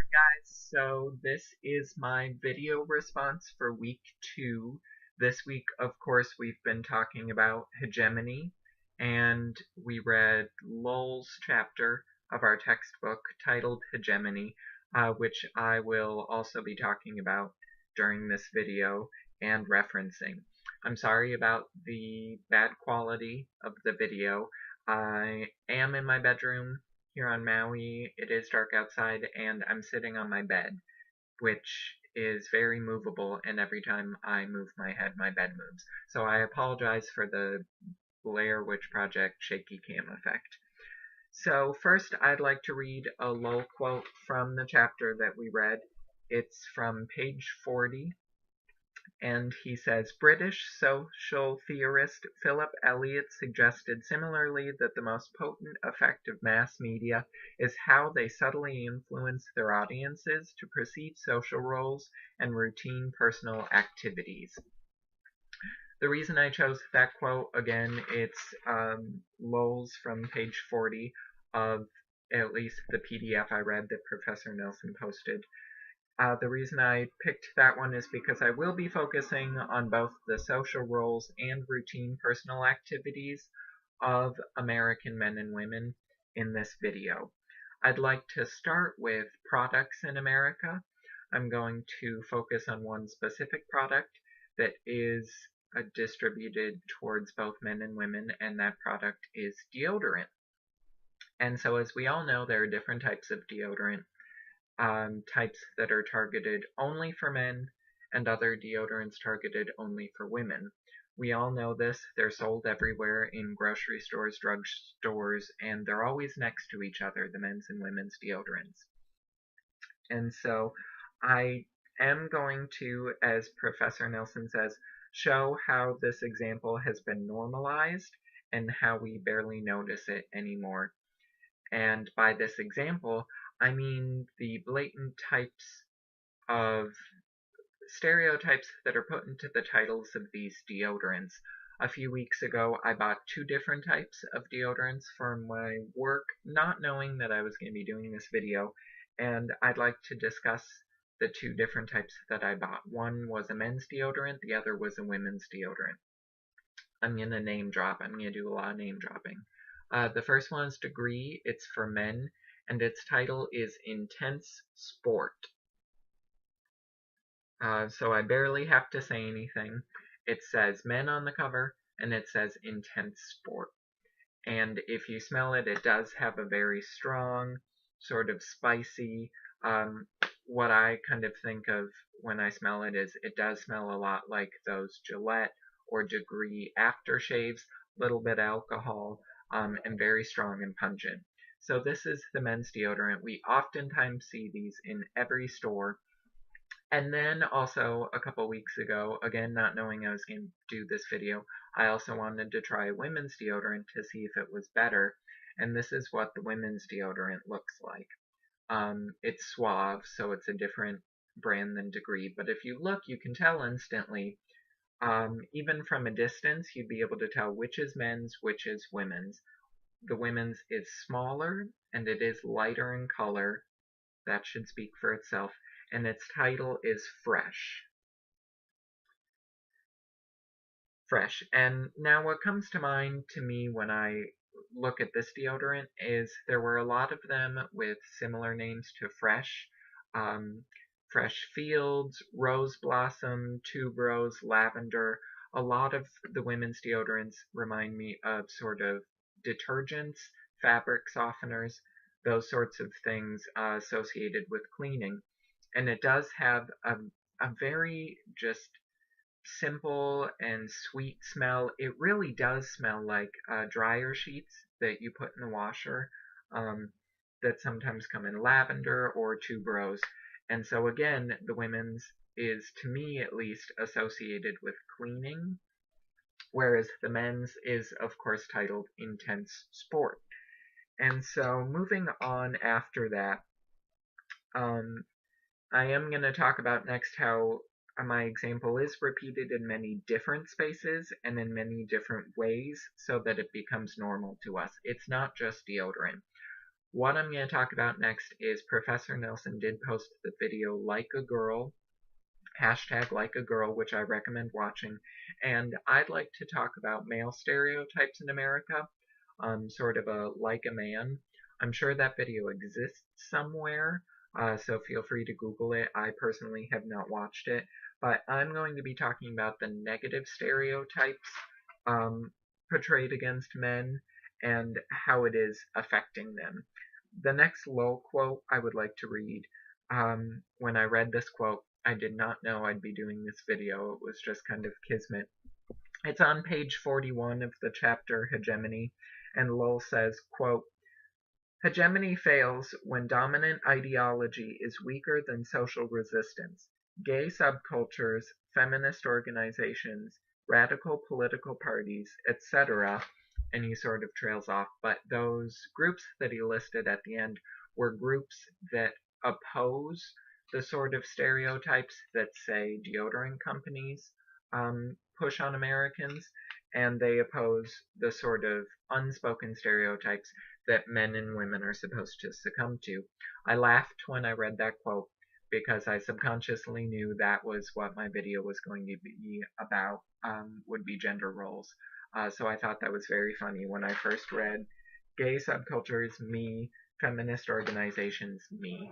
Guys, so this is my video response for week 2. This week, of course, we've been talking about hegemony, and we read Lowell's chapter of our textbook titled Hegemony, which I will also be talking about during this video and referencing. I'm sorry about the bad quality of the video. I am in my bedroom here on Maui. It is dark outside, and I'm sitting on my bed, which is very movable, and every time I move my head, my bed moves. So I apologize for the Blair Witch Project shaky cam effect. So first, I'd like to read a Lowell quote from the chapter that we read. It's from page 40. And he says, British social theorist Philip Elliott suggested similarly that the most potent effect of mass media is how they subtly influence their audiences to perceive social roles and routine personal activities. The reason I chose that quote, again, it's Lowell's from page 40 of at least the PDF I read that Professor Nelson posted. The reason I picked that one is because I will be focusing on both the social roles and routine personal activities of American men and women in this video. I'd like to start with products in America. I'm going to focus on one specific product that is distributed towards both men and women, and that product is deodorant. And so as we all know, there are different types of deodorant. Types that are targeted only for men, and other deodorants targeted only for women. We all know this. They're sold everywhere in grocery stores, drug stores, and they're always next to each other, the men's and women's deodorants. And so I am going to, as Professor Nelson says, show how this example has been normalized and how we barely notice it anymore. And by this example, I mean the blatant types of stereotypes that are put into the titles of these deodorants. A few weeks ago, I bought 2 different types of deodorants for my work, not knowing that I was going to be doing this video, and I'd like to discuss the 2 different types that I bought. One was a men's deodorant, the other was a women's deodorant. I'm going to name drop. I'm going to do a lot of name dropping. The first one is Degree. It's for men, and its title is Intense Sport. So I barely have to say anything. It says men on the cover, and it says Intense Sport. And if you smell it, it does have a very strong, sort of spicy, what I kind of think of when I smell it is it does smell a lot like those Gillette or Degree aftershaves, little bit of alcohol, and very strong and pungent. So this is the men's deodorant. We oftentimes see these in every store. And then also a couple weeks ago, again not knowing I was going to do this video, I also wanted to try women's deodorant to see if it was better. And this is what the women's deodorant looks like. It's Suave, so it's a different brand than Degree. But if you look, you can tell instantly. Even from a distance, you'd be able to tell which is men's, which is women's. The women's is smaller, and it is lighter in color. That should speak for itself. And its title is Fresh. Fresh. And now what comes to mind to me when I look at this deodorant is there were a lot of them with similar names to Fresh. Fresh Fields, Rose Blossom, Tuberose, Lavender. A lot of the women's deodorants remind me of sort of detergents, fabric softeners, those sorts of things associated with cleaning. And it does have a very just simple and sweet smell. It really does smell like dryer sheets that you put in the washer that sometimes come in lavender or tuberose. And so again, the women's is, to me at least, associated with cleaning, whereas the men's is, of course, titled Intense Sport. And so moving on after that, I am going to talk about next how my example is repeated in many different spaces and in many different ways so that it becomes normal to us. It's not just deodorant. What I'm going to talk about next is Professor Nelson did post the video Like a Girl, hashtag Like a Girl, which I recommend watching, and I'd like to talk about male stereotypes in America, sort of a like a man. I'm sure that video exists somewhere, so feel free to Google it. I personally have not watched it, but I'm going to be talking about the negative stereotypes portrayed against men and how it is affecting them. The next Lowell quote I would like to read. When I read this quote, I did not know I'd be doing this video. It was just kind of kismet. It's on page 41 of the chapter Hegemony, and Lowell says, quote, "Hegemony fails when dominant ideology is weaker than social resistance. Gay subcultures, feminist organizations, radical political parties, etc." And he sort of trails off, but those groups that he listed at the end were groups that oppose the sort of stereotypes that, say, deodorant companies push on Americans, and they oppose the sort of unspoken stereotypes that men and women are supposed to succumb to. I laughed when I read that quote because I subconsciously knew that was what my video was going to be about, would be gender roles. So I thought that was very funny when I first read gay subcultures, me, feminist organizations, me.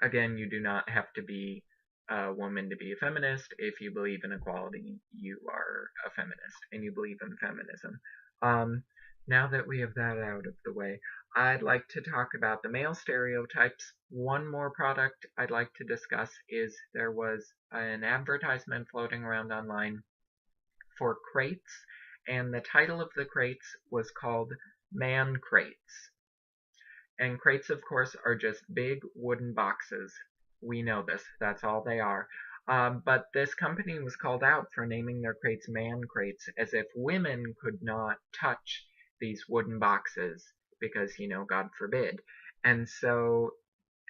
Again, you do not have to be a woman to be a feminist. If you believe in equality, you are a feminist, and you believe in feminism. Now that we have that out of the way, I'd like to talk about the male stereotypes. One more product I'd like to discuss is there was an advertisement floating around online for crates, and the title of the crates was called Man Crates. And crates, of course, are just big wooden boxes. We know this. That's all they are. But this company was called out for naming their crates man crates, as if women could not touch these wooden boxes because, God forbid. And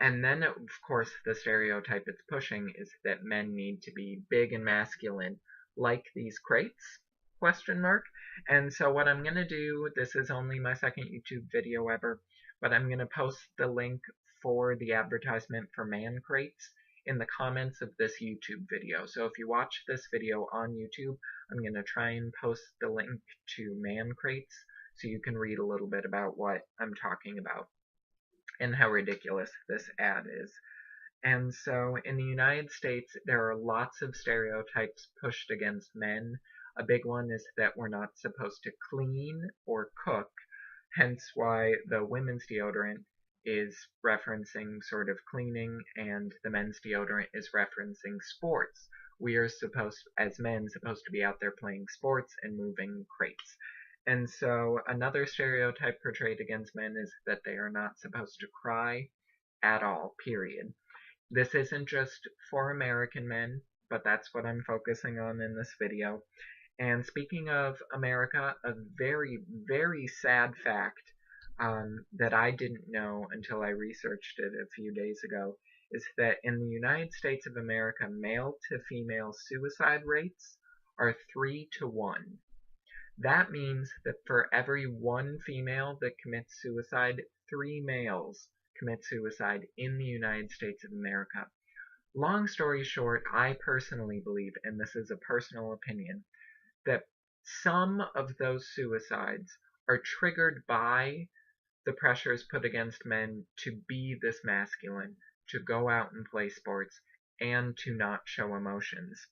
then, of course, the stereotype it's pushing is that men need to be big and masculine, like these crates, question mark. And so what I'm going to do, this is only my second YouTube video ever, but I'm going to post the link for the advertisement for man crates in the comments of this YouTube video. So if you watch this video on YouTube, I'm going to try and post the link to man crates so you can read a little bit about what I'm talking about and how ridiculous this ad is. And so in the United States, there are lots of stereotypes pushed against men. A big one is that we're not supposed to clean or cook, hence why the women's deodorant is referencing sort of cleaning and the men's deodorant is referencing sports. We are supposed, as men, supposed to be out there playing sports and moving crates. And so another stereotype portrayed against men is that they are not supposed to cry at all, period. This isn't just for American men, but that's what I'm focusing on in this video. And speaking of America, a very, very sad fact that I didn't know until I researched it a few days ago is that in the United States of America, male to female suicide rates are 3 to 1. That means that for every one female that commits suicide, 3 males commit suicide in the United States of America. Long story short, I personally believe, and this is a personal opinion, that some of those suicides are triggered by the pressures put against men to be this masculine, to go out and play sports, and to not show emotions.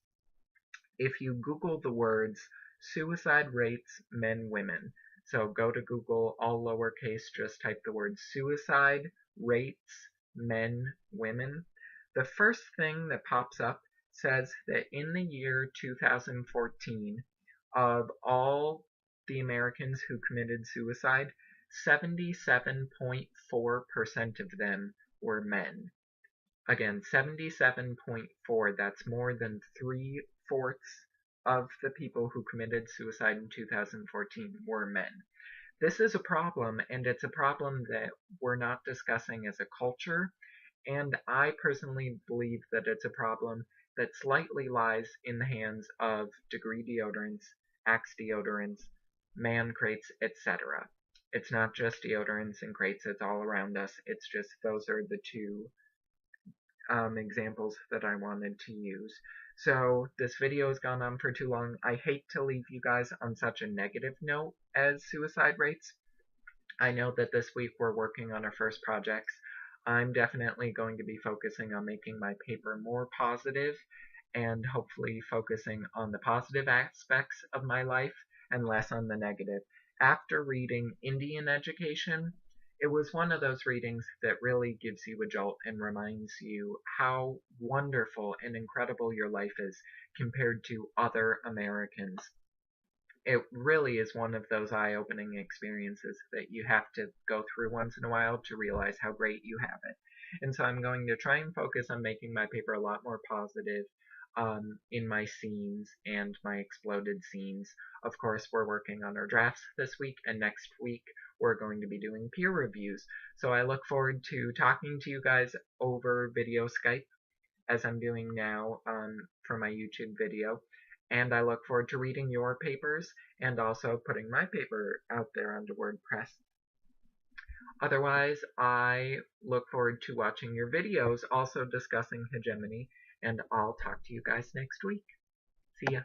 If you Google the words suicide rates men women, so go to Google, all lowercase, just type the word suicide rates men women, the first thing that pops up says that in the year 2014, of all the Americans who committed suicide, 77.4% of them were men. Again, 77.4, that's more than 3/4 of the people who committed suicide in 2014 were men. This is a problem, and it's a problem that we're not discussing as a culture, and I personally believe that it's a problem that slightly lies in the hands of Degree deodorants, Axe deodorants, man crates, etc. It's not just deodorants and crates, it's all around us. It's just those are the two examples that I wanted to use. So this video has gone on for too long. I hate to leave you guys on such a negative note as suicide rates. I know that this week we're working on our first projects. I'm definitely going to be focusing on making my paper more positive and hopefully focusing on the positive aspects of my life and less on the negative. After reading Indian Education, it was one of those readings that really gives you a jolt and reminds you how wonderful and incredible your life is compared to other Americans. It really is one of those eye-opening experiences that you have to go through once in a while to realize how great you have it. And so I'm going to try and focus on making my paper a lot more positive in my scenes and my exploded scenes. Of course, we're working on our drafts this week, and next week we're going to be doing peer reviews. So I look forward to talking to you guys over video Skype, as I'm doing now for my YouTube video. And I look forward to reading your papers and also putting my paper out there onto WordPress. Otherwise, I look forward to watching your videos also discussing hegemony, and I'll talk to you guys next week. See ya.